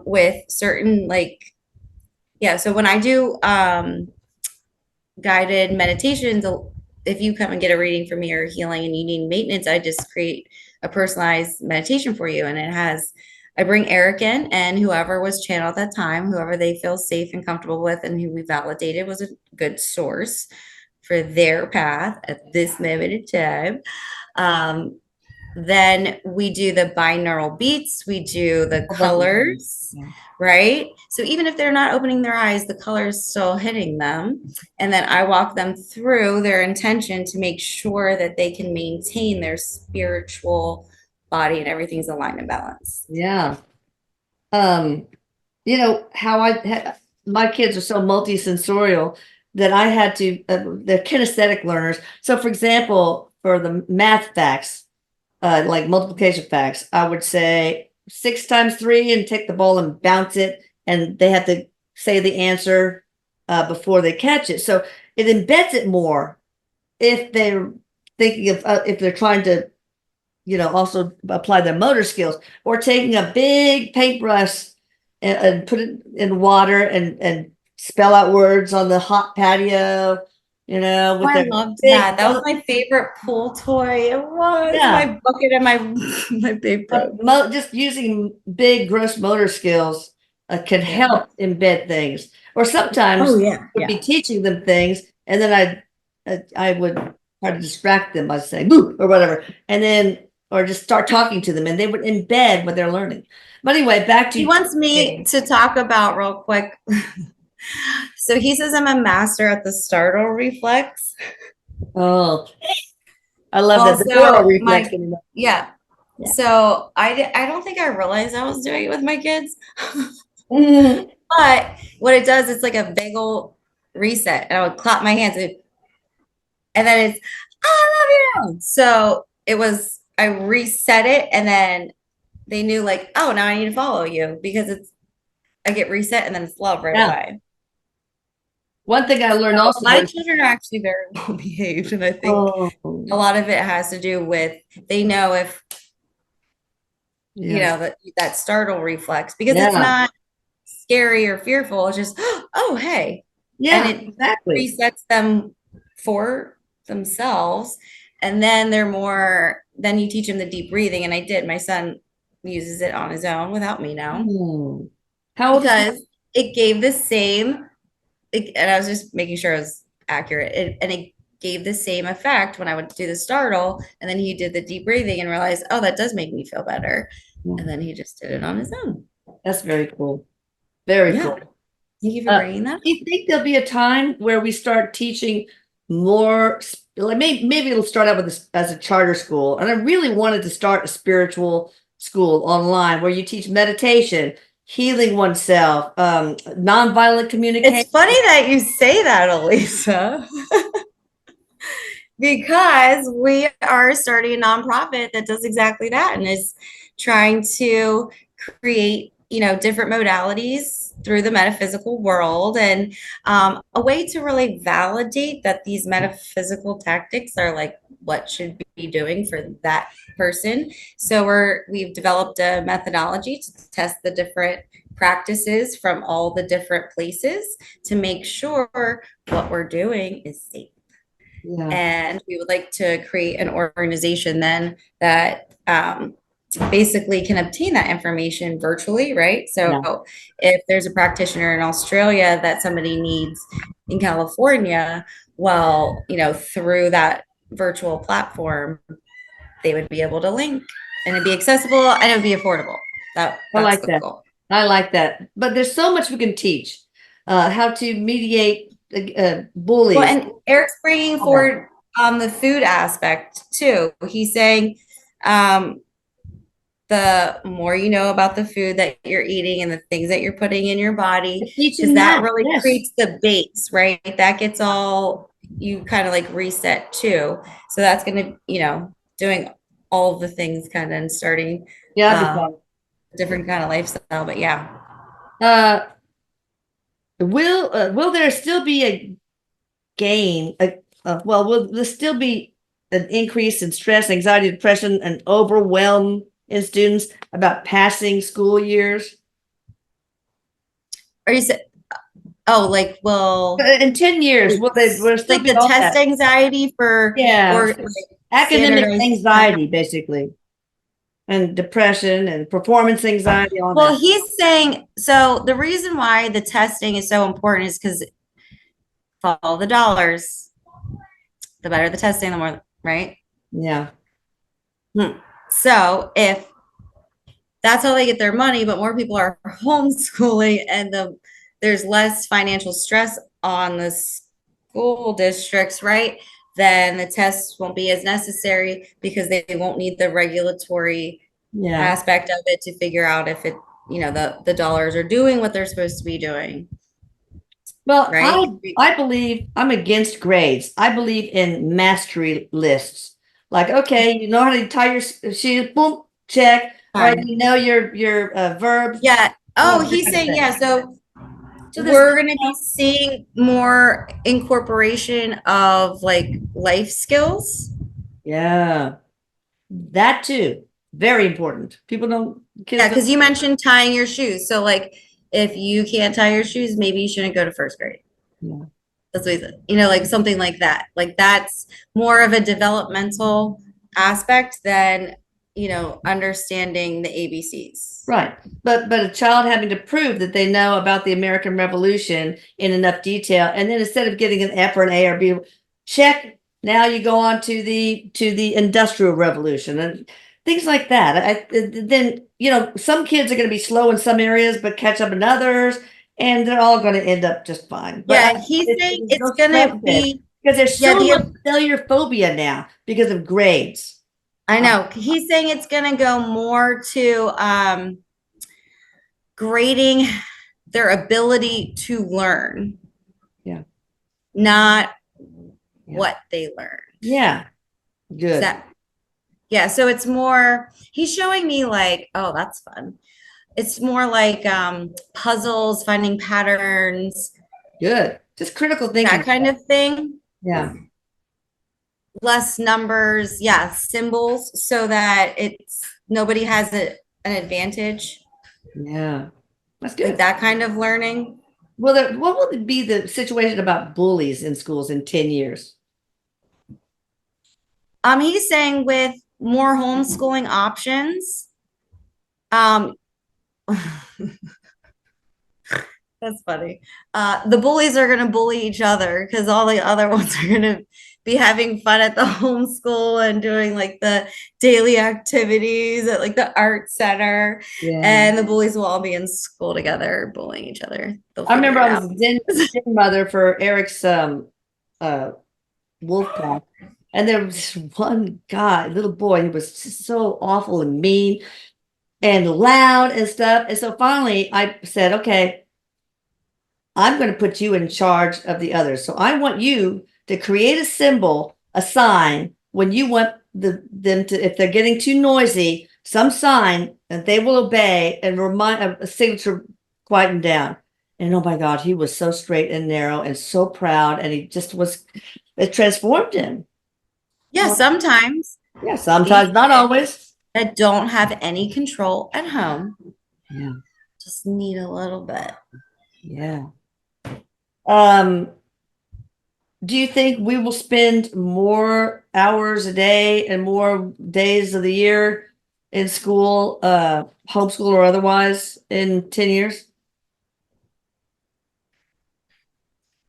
[SPEAKER 1] with certain, like, yeah, so when I do guided meditations, if you come and get a reading from me or healing and you need maintenance, I just create a personalized meditation for you. And I bring Erik in and whoever was channeled at that time, whoever they feel safe and comfortable with, and who we validated was a good source for their path at this moment in time. Um, then we do the binaural beats, we do the
[SPEAKER 2] I love them.
[SPEAKER 1] colors, right? So even if they're not opening their eyes, the color is still hitting them. And then I walk them through their intention to make sure that they can maintain their spiritual body and everything's aligned and balanced.
[SPEAKER 2] Yeah. Um, how my kids are so multisensorial that I had to, they're kinesthetic learners. So for example, for the math facts, like multiplication facts, I would say 6 times 3 and take the ball and bounce it. And they have to say the answer before they catch it. So it embeds it more if they're thinking of, if they're trying to, also apply their motor skills, or taking a big paintbrush and put it in water and spell out words on the hot patio,
[SPEAKER 1] Oh,
[SPEAKER 2] with
[SPEAKER 1] I
[SPEAKER 2] their
[SPEAKER 1] loved that.
[SPEAKER 2] big,
[SPEAKER 1] That was my favorite pool toy. It was
[SPEAKER 2] yeah,
[SPEAKER 1] my bucket and my my big broke.
[SPEAKER 2] just using big gross motor skills can
[SPEAKER 1] Yeah.
[SPEAKER 2] help embed things. Or
[SPEAKER 1] Oh
[SPEAKER 2] sometimes
[SPEAKER 1] yeah.
[SPEAKER 2] would be
[SPEAKER 1] Yeah.
[SPEAKER 2] teaching them things, and then I would try to distract them by saying boo or whatever, and then or just start talking to them, and they would embed what they're learning. But anyway, back
[SPEAKER 1] He
[SPEAKER 2] to
[SPEAKER 1] wants me
[SPEAKER 2] teaching.
[SPEAKER 1] to talk about real quick. So he says I'm a master at the startle reflex.
[SPEAKER 2] Oh, I love
[SPEAKER 1] Well,
[SPEAKER 2] that, the neural
[SPEAKER 1] so
[SPEAKER 2] reflex.
[SPEAKER 1] yeah.
[SPEAKER 2] Yeah.
[SPEAKER 1] So I don't think I realized I was doing it with my kids.
[SPEAKER 2] Mhm.
[SPEAKER 1] But what it does, it's like a big old reset. And I would clap my hands and then it's, I love you. So I reset it and then they knew like, oh, now I need to follow you because I get reset and then it's love right
[SPEAKER 2] Yeah.
[SPEAKER 1] away.
[SPEAKER 2] One thing I learned
[SPEAKER 1] So
[SPEAKER 2] also
[SPEAKER 1] my
[SPEAKER 2] was,
[SPEAKER 1] children are actually very well behaved. And I think
[SPEAKER 2] oh,
[SPEAKER 1] a lot of it has to do with they know if
[SPEAKER 2] Yeah.
[SPEAKER 1] that startle reflex, because it's
[SPEAKER 2] Yeah.
[SPEAKER 1] not scary or fearful. It's just, oh, hey. And
[SPEAKER 2] Yeah,
[SPEAKER 1] it
[SPEAKER 2] exactly.
[SPEAKER 1] resets them for themselves. And then then you teach them the deep breathing. And I did. My son uses it on his own without me now,
[SPEAKER 2] Hmm. How old is he?
[SPEAKER 1] because it gave the same, and I was just making sure it was accurate. And it gave the same effect when I would do the startle. And then he did the deep breathing and realized, oh, that does make me feel better.
[SPEAKER 2] Yeah,
[SPEAKER 1] And then he just did it on his own.
[SPEAKER 2] that's very cool. Very
[SPEAKER 1] Yeah.
[SPEAKER 2] cool.
[SPEAKER 1] Thank you for bringing that.
[SPEAKER 2] Do you think there'll be a time where we start teaching more, like maybe it'll start out with as a charter school, and I really wanted to start a spiritual school online where you teach meditation, healing oneself, nonviolent
[SPEAKER 1] It's
[SPEAKER 2] communication.
[SPEAKER 1] funny that you say that, Elisa, because we are starting a nonprofit that does exactly that and is trying to create, different modalities through the metaphysical world, and a way to really validate that these metaphysical tactics are like what should be doing for that person. So we've developed a methodology to test the different practices from all the different places to make sure what we're doing is safe.
[SPEAKER 2] Yeah,
[SPEAKER 1] And we would like to create an organization then that basically can obtain that information virtually, right? So
[SPEAKER 2] yeah.
[SPEAKER 1] if there's a practitioner in Australia that somebody needs in California, well, through that virtual platform, they would be able to link, and it'd be accessible and it would be affordable.
[SPEAKER 2] I
[SPEAKER 1] That's
[SPEAKER 2] like
[SPEAKER 1] the
[SPEAKER 2] that.
[SPEAKER 1] goal.
[SPEAKER 2] I like that. But there's so much we can teach. How to mediate
[SPEAKER 1] Well,
[SPEAKER 2] bullies.
[SPEAKER 1] and Eric's bringing
[SPEAKER 2] All that.
[SPEAKER 1] forward the food aspect too. He's saying um, the more you know about the food that you're eating and the things that you're putting in your body, because
[SPEAKER 2] Teaching
[SPEAKER 1] that
[SPEAKER 2] that,
[SPEAKER 1] really
[SPEAKER 2] yes.
[SPEAKER 1] creates the base, right? That gets all you kind of like reset too. So that's going to, doing all of the things kind of and starting
[SPEAKER 2] Yeah, that'd be
[SPEAKER 1] uh,
[SPEAKER 2] fun.
[SPEAKER 1] a different kind of lifestyle. But yeah,
[SPEAKER 2] Uh, will there still be a gain? Well, will there still be an increase in stress, anxiety, depression, and overwhelm in students about passing school years?
[SPEAKER 1] are you saying, oh, like, well,
[SPEAKER 2] In 10 years, will still
[SPEAKER 1] like
[SPEAKER 2] be
[SPEAKER 1] the
[SPEAKER 2] all
[SPEAKER 1] test
[SPEAKER 2] that?
[SPEAKER 1] anxiety for,
[SPEAKER 2] Yeah,
[SPEAKER 1] or like
[SPEAKER 2] academic
[SPEAKER 1] standardized tests?
[SPEAKER 2] anxiety, basically, and depression and performance anxiety, all
[SPEAKER 1] Well,
[SPEAKER 2] that.
[SPEAKER 1] he's saying, so the reason why the testing is so important is because follow the dollars. The better the testing, the more, right?
[SPEAKER 2] Yeah,
[SPEAKER 1] So if that's how they get their money, but more people are homeschooling, and there's less financial stress on the school districts, right? Then the tests won't be as necessary because they won't need the regulatory
[SPEAKER 2] yeah.
[SPEAKER 1] aspect of it to figure out if the dollars are doing what they're supposed to be doing,
[SPEAKER 2] Well,
[SPEAKER 1] right?
[SPEAKER 2] I believe I'm against grades. I believe in mastery lists. Like, okay, you know how to tie your shoes, boom, check. All right,
[SPEAKER 1] Fine.
[SPEAKER 2] you know your verbs,
[SPEAKER 1] Yeah.
[SPEAKER 2] all
[SPEAKER 1] Oh,
[SPEAKER 2] that
[SPEAKER 1] he's
[SPEAKER 2] kind of
[SPEAKER 1] saying,
[SPEAKER 2] thing.
[SPEAKER 1] yeah. So
[SPEAKER 2] So there's
[SPEAKER 1] we're going to be seeing more incorporation of like life skills.
[SPEAKER 2] yeah, that too. Very important. Kids
[SPEAKER 1] Yeah,
[SPEAKER 2] don't.
[SPEAKER 1] because you mentioned tying your shoes. So like if you can't tie your shoes, maybe you shouldn't go to first grade.
[SPEAKER 2] Yeah.
[SPEAKER 1] That's what he said. Like something like that. Like that's more of a developmental aspect than, understanding the ABCs.
[SPEAKER 2] Right. But a child having to prove that they know about the American Revolution in enough detail, and then instead of getting an F or an A or B, check. Now you go on to the Industrial Revolution and things like that. Then some kids are going to be slow in some areas, but catch up in others, and they're all going to end up just fine. But
[SPEAKER 1] Yeah, he's saying
[SPEAKER 2] don't
[SPEAKER 1] it's
[SPEAKER 2] stress
[SPEAKER 1] gonna
[SPEAKER 2] this
[SPEAKER 1] be,
[SPEAKER 2] because there's
[SPEAKER 1] yeah,
[SPEAKER 2] so much failure phobia now because of grades.
[SPEAKER 1] I
[SPEAKER 2] Uh,
[SPEAKER 1] know. He's saying it's gonna go more to grading their ability to learn,
[SPEAKER 2] yeah,
[SPEAKER 1] not
[SPEAKER 2] yeah,
[SPEAKER 1] what they learn.
[SPEAKER 2] yeah.
[SPEAKER 1] Is
[SPEAKER 2] Good.
[SPEAKER 1] that, yeah, so it's more, he's showing me like, oh, that's fun. It's more like puzzles, finding patterns,
[SPEAKER 2] Good. Just critical
[SPEAKER 1] that
[SPEAKER 2] thinking.
[SPEAKER 1] kind of thing.
[SPEAKER 2] Yeah.
[SPEAKER 1] Less numbers, yeah, symbols, so that it's nobody has an advantage,
[SPEAKER 2] Yeah, that's
[SPEAKER 1] like
[SPEAKER 2] good.
[SPEAKER 1] that kind of learning.
[SPEAKER 2] Well, what will be the situation about bullies in schools in 10 years?
[SPEAKER 1] He's saying with more homeschooling options, um, that's funny. The bullies are going to bully each other because all the other ones are going to be having fun at the homeschool and doing like the daily activities at like the art center.
[SPEAKER 2] Yeah.
[SPEAKER 1] And the bullies will all be in school together, bullying each other. They'll
[SPEAKER 2] I
[SPEAKER 1] figure
[SPEAKER 2] remember
[SPEAKER 1] it
[SPEAKER 2] I was
[SPEAKER 1] out.
[SPEAKER 2] a den mother for Eric's uh wolf pack. And there was this one guy, little boy, he was just so awful and mean and loud and stuff. And so finally I said, okay, I'm going to put you in charge of the others. So I want you to create a symbol, a sign when you want them to, if they're getting too noisy, some sign that they will obey and remind a signature quieten down. And oh my God, he was so straight and narrow and so proud. And he just was, it transformed him.
[SPEAKER 1] Yeah, sometimes
[SPEAKER 2] Yeah,
[SPEAKER 1] these
[SPEAKER 2] sometimes, not
[SPEAKER 1] kids
[SPEAKER 2] always.
[SPEAKER 1] that don't have any control at home
[SPEAKER 2] Yeah,
[SPEAKER 1] just need a little bit.
[SPEAKER 2] yeah. Um, do you think we will spend more hours a day and more days of the year in school, homeschool or otherwise, in 10 years?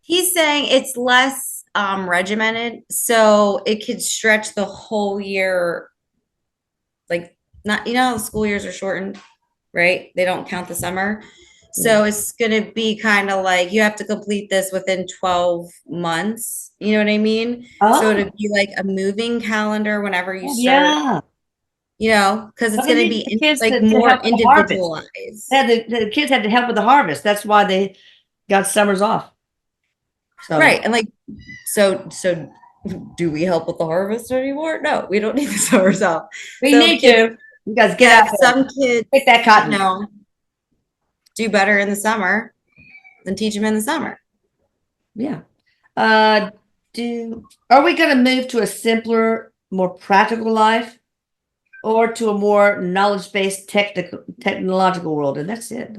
[SPEAKER 1] He's saying it's less regimented, so it could stretch the whole year. Like, not, the school years are shortened, right? They don't count the summer.
[SPEAKER 2] Yeah.
[SPEAKER 1] So it's going to be kind of like you have to complete this within 12 months. You know what I mean? So
[SPEAKER 2] Oh,
[SPEAKER 1] it'd be like a moving calendar whenever you start,
[SPEAKER 2] yeah.
[SPEAKER 1] because it's
[SPEAKER 2] Well, they
[SPEAKER 1] going to
[SPEAKER 2] need
[SPEAKER 1] be
[SPEAKER 2] the kids
[SPEAKER 1] like
[SPEAKER 2] to
[SPEAKER 1] more
[SPEAKER 2] help with the harvest.
[SPEAKER 1] individualized.
[SPEAKER 2] The kids had to help with the harvest. That's why they got summers off. So
[SPEAKER 1] Right. And like, so do we help with the harvest anymore? No, we don't need the summers off.
[SPEAKER 2] we
[SPEAKER 1] So
[SPEAKER 2] need
[SPEAKER 1] kids,
[SPEAKER 2] to. You guys get
[SPEAKER 1] yeah,
[SPEAKER 2] out there,
[SPEAKER 1] some kids,
[SPEAKER 2] pick that
[SPEAKER 1] you
[SPEAKER 2] cotton.
[SPEAKER 1] know, do better in the summer than teach them in the summer.
[SPEAKER 2] Yeah. Uh, are we going to move to a simpler, more practical life, or to a more knowledge-based technological world? And that's it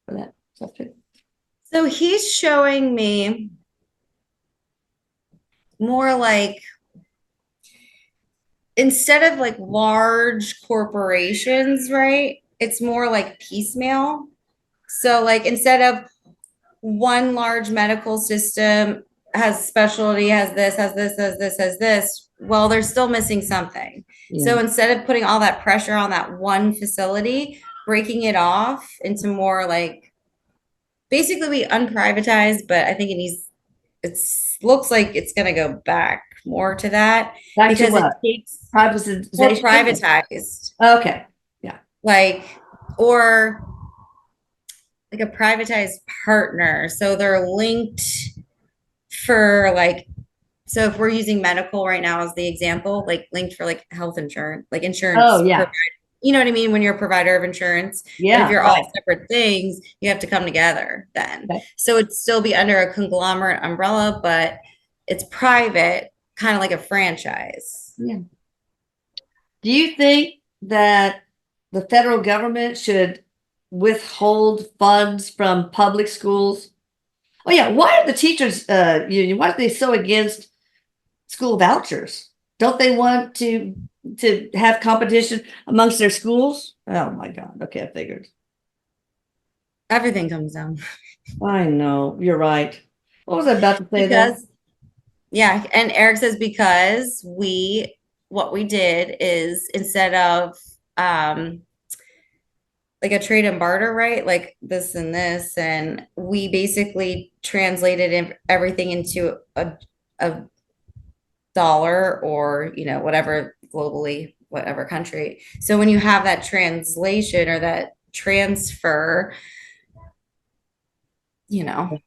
[SPEAKER 2] for that subject.
[SPEAKER 1] So he's showing me more like instead of like large corporations, right? It's more like piecemeal. So like instead of one large medical system has specialty, has this, has this, has this, has this. Well, they're still missing something.
[SPEAKER 2] Yeah.
[SPEAKER 1] So instead of putting all that pressure on that one facility, breaking it off into more like basically we unprivatized, but I think it looks like it's going to go back more to that
[SPEAKER 2] Back to
[SPEAKER 1] because it
[SPEAKER 2] what?
[SPEAKER 1] takes more
[SPEAKER 2] Privatization?
[SPEAKER 1] privatized,
[SPEAKER 2] Okay. Yeah.
[SPEAKER 1] like, or like a privatized partner. So they're linked for like, so if we're using medical right now as the example, like linked for like health insurance, like insurance
[SPEAKER 2] Oh, yeah.
[SPEAKER 1] provider, you know what I mean? When you're a provider of insurance, but if
[SPEAKER 2] Yeah.
[SPEAKER 1] you're
[SPEAKER 2] Right.
[SPEAKER 1] all separate things, you have to come together then.
[SPEAKER 2] Okay.
[SPEAKER 1] So it'd still be under a conglomerate umbrella, but it's private, kind of like a franchise.
[SPEAKER 2] Yeah. Do you think that the federal government should withhold funds from public schools? Oh yeah, why are the teachers union? Why are they so against school vouchers? Don't they want to have competition amongst their schools? Oh my God. Okay, I figured.
[SPEAKER 1] Everything comes down
[SPEAKER 2] I know, you're right. What was I about to say there?
[SPEAKER 1] because, yeah. And Eric says, because what we did is instead of, like a trade and barter, right? Like this and this, and we basically translated everything into a dollar or whatever globally, whatever country. So when you have that translation or that transfer, you know,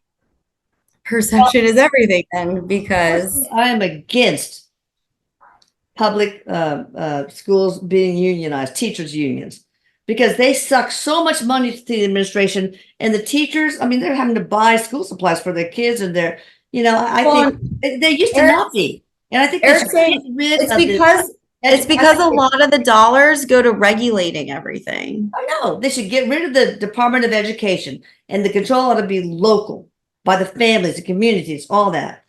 [SPEAKER 1] perception is everything then because
[SPEAKER 2] I am against public schools being unionized, teachers unions, because they suck so much money to the administration and the teachers. I mean, they're having to buy school supplies for their kids, and I
[SPEAKER 1] well,
[SPEAKER 2] think they used to
[SPEAKER 1] Eric,
[SPEAKER 2] not be, and I think they
[SPEAKER 1] Eric's
[SPEAKER 2] should get
[SPEAKER 1] saying
[SPEAKER 2] rid
[SPEAKER 1] it's
[SPEAKER 2] of this.
[SPEAKER 1] because It's because a lot of the dollars go to regulating everything.
[SPEAKER 2] I know they should get rid of the Department of Education, and the control ought to be local by the families, the communities, all that.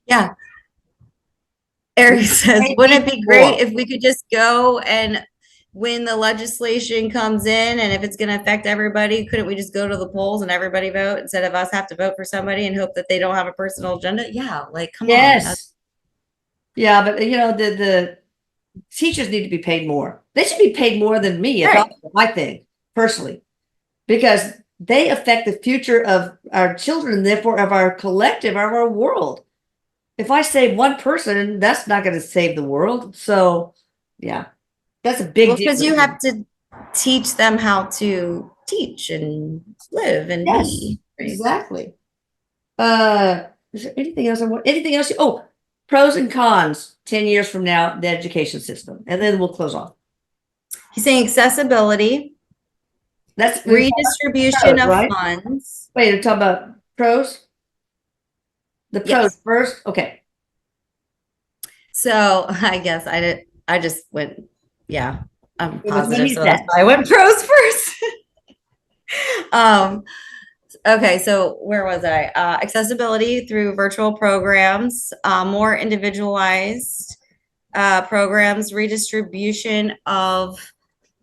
[SPEAKER 1] Yeah. Eric says, wouldn't it be great if we could just go and when the legislation comes in and if it's going to affect everybody, couldn't we just go to the polls and everybody vote instead of us have to vote for somebody and hope that they don't have a personal agenda? Yeah, like come on.
[SPEAKER 2] Yes. Yeah, but the teachers need to be paid more. They should be paid more than me,
[SPEAKER 1] Right.
[SPEAKER 2] I think, personally, because they affect the future of our children, and therefore of our collective, of our world. If I save one person, that's not going to save the world. So, yeah, that's a big deal.
[SPEAKER 1] Because you have to teach them how to teach and live and be. Right?
[SPEAKER 2] Exactly. Is there anything else I want? Anything else? Oh, pros and cons 10 years from now, the education system. And then we'll close off.
[SPEAKER 1] He's saying accessibility,
[SPEAKER 2] That's
[SPEAKER 1] redistribution of
[SPEAKER 2] right?
[SPEAKER 1] funds.
[SPEAKER 2] Wait, you're talking about pros? The pros
[SPEAKER 1] Yes.
[SPEAKER 2] first? Okay.
[SPEAKER 1] So I guess I just went, yeah, I'm
[SPEAKER 2] It was
[SPEAKER 1] positive.
[SPEAKER 2] what
[SPEAKER 1] So
[SPEAKER 2] he
[SPEAKER 1] that's
[SPEAKER 2] said.
[SPEAKER 1] why I went pros first. Okay, so where was I? Accessibility through virtual programs, more individualized programs, redistribution of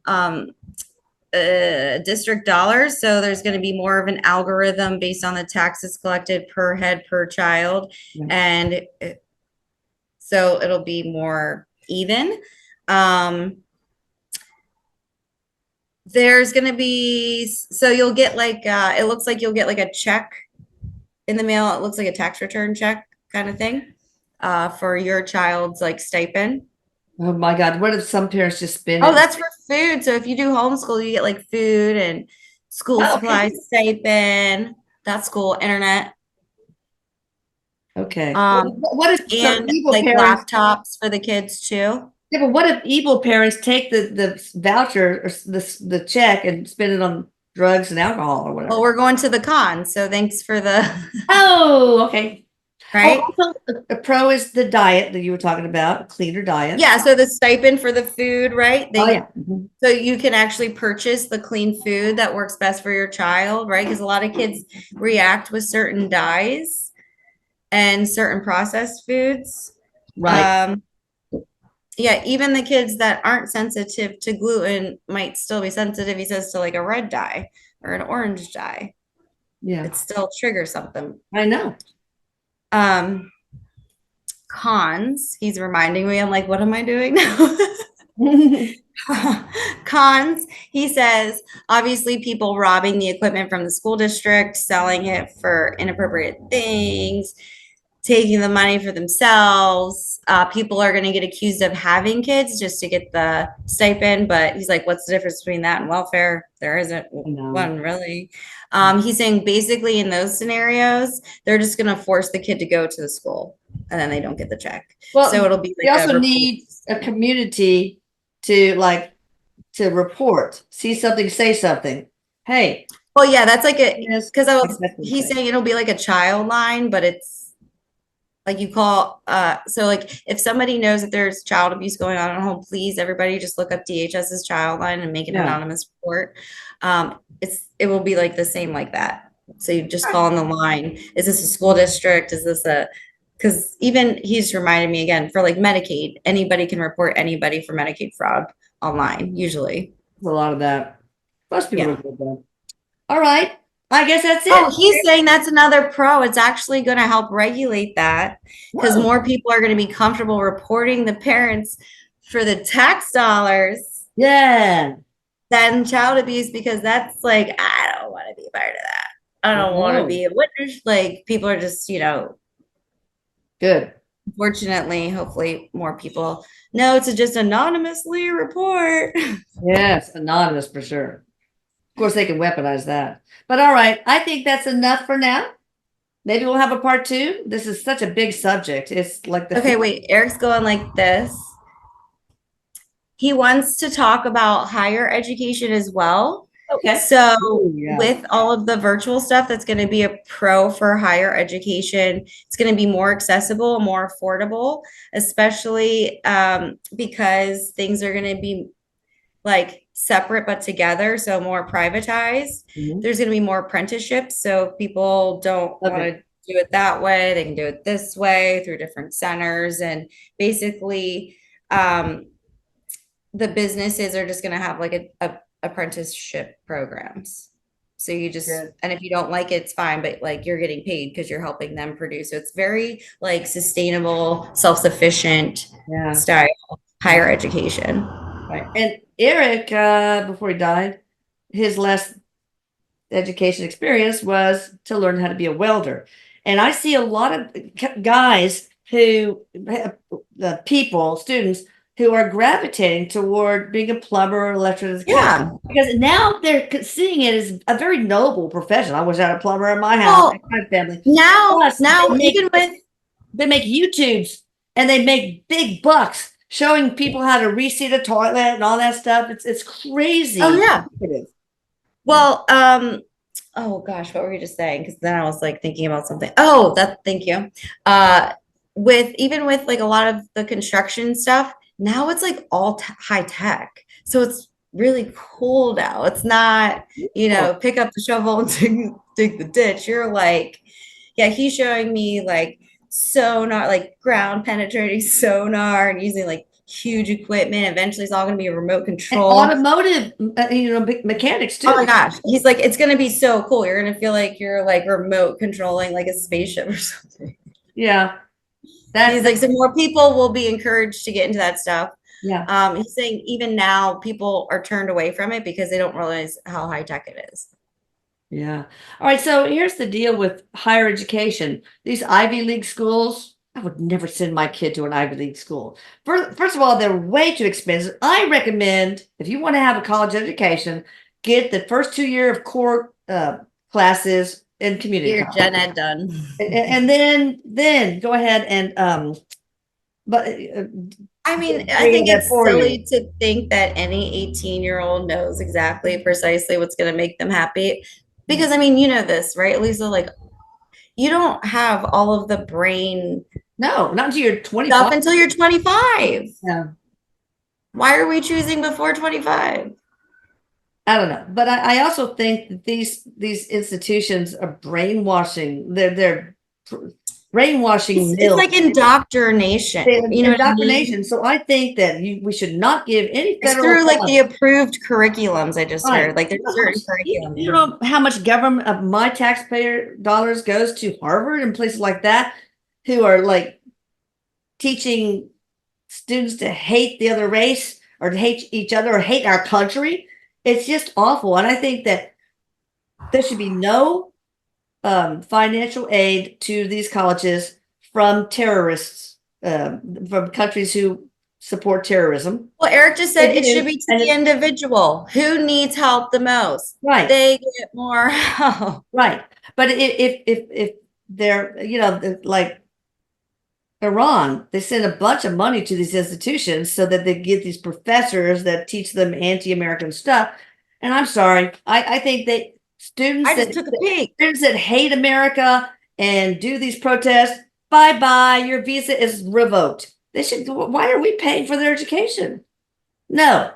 [SPEAKER 1] um, district dollars. So there's going to be more of an algorithm based on the taxes collected per head per child.
[SPEAKER 2] Yeah.
[SPEAKER 1] And so it'll be more even. There's going to be, so you'll get like, it looks like you'll get like a check in the mail. It looks like a tax return check kind of thing for your child's like stipend.
[SPEAKER 2] Oh my God. What if some parents just spend
[SPEAKER 1] Oh,
[SPEAKER 2] it?
[SPEAKER 1] that's for food. So if you do homeschool, you get like food and school supplies, stipend, that's cool, internet.
[SPEAKER 2] Okay.
[SPEAKER 1] What
[SPEAKER 2] What if some
[SPEAKER 1] and
[SPEAKER 2] evil
[SPEAKER 1] like
[SPEAKER 2] parents?
[SPEAKER 1] laptops for the kids too.
[SPEAKER 2] Yeah, but what if evil parents take the voucher or the check and spend it on drugs and alcohol or whatever?
[SPEAKER 1] Well, we're going to the con, so thanks for the
[SPEAKER 2] Oh, okay.
[SPEAKER 1] right.
[SPEAKER 2] Also, a pro is the diet that you were talking about, a cleaner diet.
[SPEAKER 1] Yeah, so the stipend for the food, right?
[SPEAKER 2] Yeah.
[SPEAKER 1] So you can actually purchase the clean food that works best for your child, right? Because a lot of kids react with certain dyes and certain processed foods.
[SPEAKER 2] Right.
[SPEAKER 1] Yeah, even the kids that aren't sensitive to gluten might still be sensitive, he says, to like a red dye or an orange dye.
[SPEAKER 2] Yeah.
[SPEAKER 1] It still triggers something.
[SPEAKER 2] I know.
[SPEAKER 1] Cons, he's reminding me, I'm like, what am I doing now? Cons, he says, obviously people robbing the equipment from the school district, selling it for inappropriate things, taking the money for themselves. People are going to get accused of having kids just to get the stipend. But he's like, what's the difference between that and welfare? There isn't one really. He's saying basically in those scenarios, they're just going to force the kid to go to the school and then they don't get the check.
[SPEAKER 2] Well,
[SPEAKER 1] so it'll be like
[SPEAKER 2] we also need a community to report, see something, say something. Hey.
[SPEAKER 1] Well, yeah, that's like because he's
[SPEAKER 2] saying
[SPEAKER 1] it'll be like a child line, but it's like you call so like if somebody knows that there's child abuse going on at home, please everybody just look up DHS's child line and make an anonymous report. It will be like the same like that. So you just call on the line. Is this a school district? Is this because even he's reminded me again for like Medicaid, anybody can report anybody for Medicaid fraud online, usually.
[SPEAKER 2] There's a lot of that. Most people are good though. All right. I guess that's it.
[SPEAKER 1] Oh, he's saying that's another pro. It's actually going to help regulate that because more people are going to be comfortable reporting the parents for the tax dollars.
[SPEAKER 2] Yeah.
[SPEAKER 1] Than child abuse because that's like, I don't want to be a part of that. I don't want to be a witness. Like people are just,
[SPEAKER 2] good.
[SPEAKER 1] Fortunately, hopefully more people know to just anonymously report.
[SPEAKER 2] Yes, anonymous for sure. Of course, they can weaponize that. But all right, I think that's enough for now. Maybe we'll have a part 2. This is such a big subject. It's like
[SPEAKER 1] okay, wait, Eric's going like this. He wants to talk about higher education as well.
[SPEAKER 2] Okay.
[SPEAKER 1] So
[SPEAKER 2] Ooh, yeah.
[SPEAKER 1] with all of the virtual stuff, that's going to be a pro for higher education. It's going to be more accessible, more affordable, especially because things are going to be like separate but together, so more privatized.
[SPEAKER 2] Mhm.
[SPEAKER 1] There's going to be more apprenticeships, so if people don't want
[SPEAKER 2] Okay.
[SPEAKER 1] to do it that way, they can do it this way through different centers, and basically um, the businesses are just going to have like a apprenticeship programs. So you just,
[SPEAKER 2] Good.
[SPEAKER 1] and if you don't like it, it's fine, but like you're getting paid because you're helping them produce. So it's very like sustainable, self-sufficient
[SPEAKER 2] Yeah.
[SPEAKER 1] style higher education.
[SPEAKER 2] Right. And Eric, before he died, his last education experience was to learn how to be a welder. And I see a lot of guys who, people, students who are gravitating toward being a plumber or electrician
[SPEAKER 1] Yeah.
[SPEAKER 2] because now they're seeing it as a very noble profession. I was at a plumber in my house,
[SPEAKER 1] Well,
[SPEAKER 2] my family.
[SPEAKER 1] now,
[SPEAKER 2] Plus,
[SPEAKER 1] now even with
[SPEAKER 2] they make YouTubes and they make big bucks showing people how to reseat a toilet and all that stuff. It's
[SPEAKER 1] oh
[SPEAKER 2] crazy.
[SPEAKER 1] yeah.
[SPEAKER 2] It is. Yeah.
[SPEAKER 1] Well, oh gosh, what were you just saying? Because then I was like thinking about something. Oh, thank you. Uh, with even with like a lot of the construction stuff, now it's like all high tech. So it's really cool now. It's not,
[SPEAKER 2] Oh,
[SPEAKER 1] pick up the shovel and dig the ditch. You're like, yeah, he's showing me like sonar, like ground penetrating sonar and using like huge equipment. Eventually it's all going to be a remote
[SPEAKER 2] and
[SPEAKER 1] control.
[SPEAKER 2] automotive, mechanics
[SPEAKER 1] Oh my
[SPEAKER 2] too.
[SPEAKER 1] gosh. He's like, it's gonna be so cool. You're gonna feel like you're like remote controlling like a spaceship or something.
[SPEAKER 2] Yeah, that,
[SPEAKER 1] He's like, so more people will be encouraged to get into that stuff.
[SPEAKER 2] yeah,
[SPEAKER 1] He's saying even now people are turned away from it because they don't realize how high tech it is.
[SPEAKER 2] yeah. All right, so here's the deal with higher education. These Ivy League schools, I would never send my kid to an Ivy League school. First of all, they're way too expensive. I recommend if you want to have a college education, get the first 2 year of core classes in community
[SPEAKER 1] Get your
[SPEAKER 2] college.
[SPEAKER 1] gen ed done.
[SPEAKER 2] And then go ahead and but
[SPEAKER 1] I
[SPEAKER 2] get a
[SPEAKER 1] mean, I
[SPEAKER 2] degree in
[SPEAKER 1] think
[SPEAKER 2] that
[SPEAKER 1] it's
[SPEAKER 2] 4 years.
[SPEAKER 1] silly to think that any 18-year-old knows exactly precisely what's going to make them happy. Because I mean, you know this, right? Lisa, like you don't have all of the brain
[SPEAKER 2] No, not until you're
[SPEAKER 1] stuff
[SPEAKER 2] 25.
[SPEAKER 1] until you're 25.
[SPEAKER 2] Yeah.
[SPEAKER 1] Why are we choosing before 25?
[SPEAKER 2] I don't know, but I also think that these institutions are brainwashing. They're brainwashing
[SPEAKER 1] It's
[SPEAKER 2] milk,
[SPEAKER 1] like indoctrination. You know what I mean?
[SPEAKER 2] indoctrination. So I think that we should not give any
[SPEAKER 1] It's
[SPEAKER 2] federal
[SPEAKER 1] through like the
[SPEAKER 2] funds.
[SPEAKER 1] approved curriculums, I just
[SPEAKER 2] Right.
[SPEAKER 1] heard. Like there's certain curriculum.
[SPEAKER 2] You know how much government of my taxpayer dollars goes to Harvard and places like that, who are like teaching students to hate the other race or to hate each other or hate our country. It's just awful. And I think that there should be no financial aid to these colleges from terrorists, from countries who support terrorism.
[SPEAKER 1] Well, Eric just said
[SPEAKER 2] If you
[SPEAKER 1] it should
[SPEAKER 2] do,
[SPEAKER 1] be to
[SPEAKER 2] and
[SPEAKER 1] the individual. Who needs help the most?
[SPEAKER 2] right,
[SPEAKER 1] They get more help.
[SPEAKER 2] right. But if they're, like Iran, they send a bunch of money to these institutions so that they get these professors that teach them anti-American stuff. And I'm sorry, I think that
[SPEAKER 1] I just took a peek.
[SPEAKER 2] students that hate America and do these protests, bye bye, your visa is revoked. They should. Why are we paying for their education? No,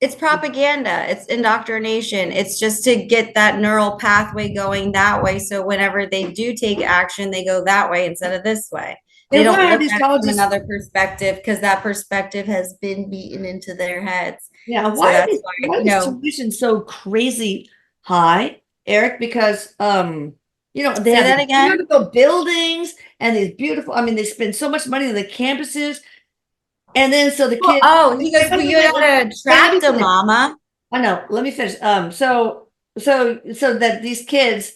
[SPEAKER 1] It's propaganda. It's indoctrination. It's just to get that neural pathway going that way. So whenever they do take action, they go that way instead of this way. They
[SPEAKER 2] and
[SPEAKER 1] don't
[SPEAKER 2] why are
[SPEAKER 1] look
[SPEAKER 2] these
[SPEAKER 1] at it from
[SPEAKER 2] colleges?
[SPEAKER 1] another perspective because that perspective has been beaten into their heads.
[SPEAKER 2] Yeah,
[SPEAKER 1] So that's why,
[SPEAKER 2] why are these tuition so crazy high, Eric? Because they
[SPEAKER 1] say
[SPEAKER 2] have
[SPEAKER 1] that
[SPEAKER 2] these
[SPEAKER 1] again.
[SPEAKER 2] beautiful buildings and these beautiful. I mean, they spend so much money on the campuses, and then so the
[SPEAKER 1] Well,
[SPEAKER 2] kids.
[SPEAKER 1] oh, he goes,
[SPEAKER 2] Wait,
[SPEAKER 1] well,
[SPEAKER 2] wait,
[SPEAKER 1] you
[SPEAKER 2] wait, wait,
[SPEAKER 1] gotta
[SPEAKER 2] wait, let me
[SPEAKER 1] attract a
[SPEAKER 2] finish.
[SPEAKER 1] mama.
[SPEAKER 2] I know. Let me finish. So that these kids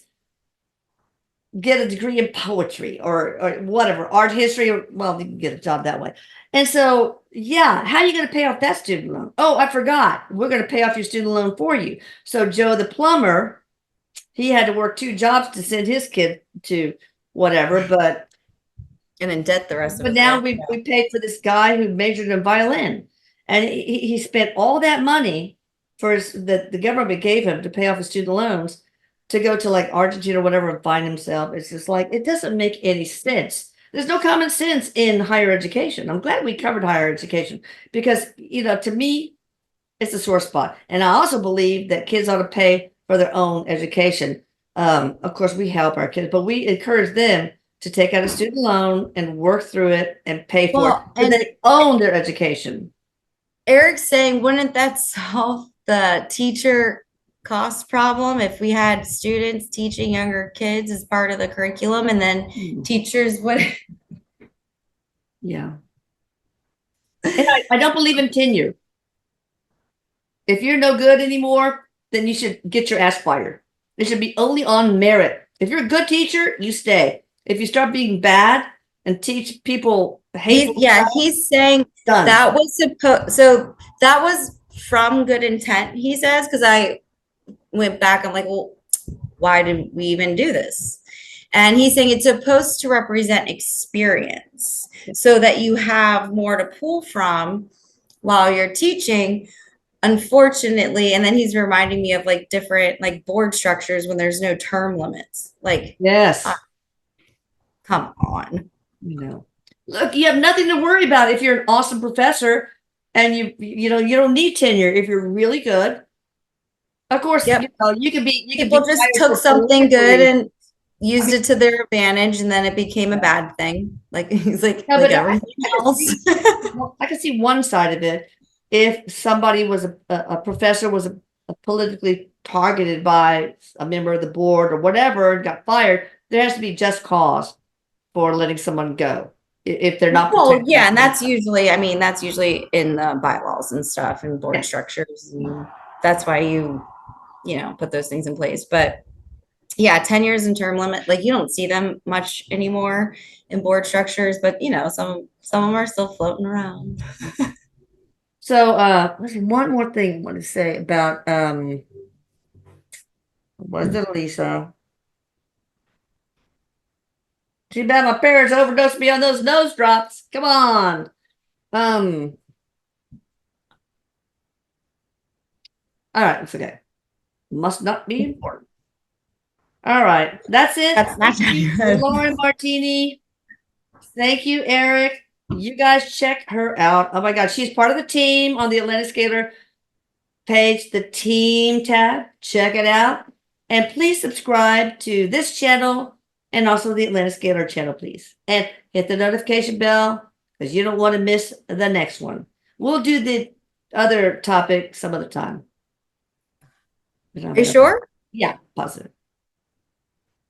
[SPEAKER 2] get a degree in poetry or whatever, art history, or well, they can get a job that way. And so, yeah, how are you going to pay off that student loan? Oh, I forgot. We're going to pay off your student loan for you. So Joe the plumber, he had to work 2 jobs to send his kid to whatever,
[SPEAKER 1] And in debt the rest of
[SPEAKER 2] but
[SPEAKER 1] his
[SPEAKER 2] now
[SPEAKER 1] life.
[SPEAKER 2] we paid for this guy who majored in violin, and he spent all that money for that the government gave him to pay off his student loans to go to like Argentina or whatever and find himself. It's just like, it doesn't make any sense. There's no common sense in higher education. I'm glad we covered higher education because, to me, it's a sore spot. And I also believe that kids ought to pay for their own education. Of course, we help our kids, but we encourage them to take out a student loan and work through it and pay for it. And they own their education.
[SPEAKER 1] Eric's saying, wouldn't that solve the teacher cost problem if we had students teaching younger kids as part of the curriculum and then teachers would?
[SPEAKER 2] Yeah. And I don't believe in tenure. If you're no good anymore, then you should get your ass fired. It should be only on merit. If you're a good teacher, you stay. If you start being bad and teach people hateful,
[SPEAKER 1] he's saying
[SPEAKER 2] done.
[SPEAKER 1] That was so that was from good intent, he says, because I went back, I'm like, well, why did we even do this? And he's saying it's supposed to represent experience so that you have more to pull from while you're teaching. Unfortunately, and then he's reminding me of like different like board structures when there's no term limits. Like,
[SPEAKER 2] yes,
[SPEAKER 1] come on.
[SPEAKER 2] Look, you have nothing to worry about if you're an awesome professor and you don't need tenure if you're really good. Of course, you can be.
[SPEAKER 1] People just took something good and used it to their advantage, and then it became a bad thing. Like he's like everything else.
[SPEAKER 2] I can see one side of it. If somebody was a professor was politically targeted by a member of the board or whatever and got fired, there has to be just cause for letting someone go if they're not.
[SPEAKER 1] Well, yeah, and that's usually in the bylaws and stuff and board structures. And that's why you put those things in place. But yeah, 10 years and term limit, like you don't see them much anymore in board structures, but some of them are still floating around.
[SPEAKER 2] So one more thing I want to say about what is it, Lisa? Too bad my parents overdosed me on those nose drops. Come on. All right, it's okay. Must not be important. All right, that's it.
[SPEAKER 1] That's not good.
[SPEAKER 2] Lauren Martini. Thank you, Eric. You guys check her out. Oh my God, she's part of the team on the Atlantic Scalar page, the team tab. Check it out. And please subscribe to this channel and also the Atlantic Scalar channel, please. And hit the notification bell because you don't want to miss the next one. We'll do the other topic some other time.
[SPEAKER 1] Are you sure?
[SPEAKER 2] Yeah, positive.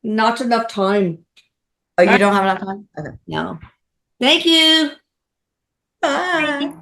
[SPEAKER 2] Not enough time.
[SPEAKER 1] Oh, you don't have enough time? Okay.
[SPEAKER 2] No. Thank you.
[SPEAKER 1] Bye.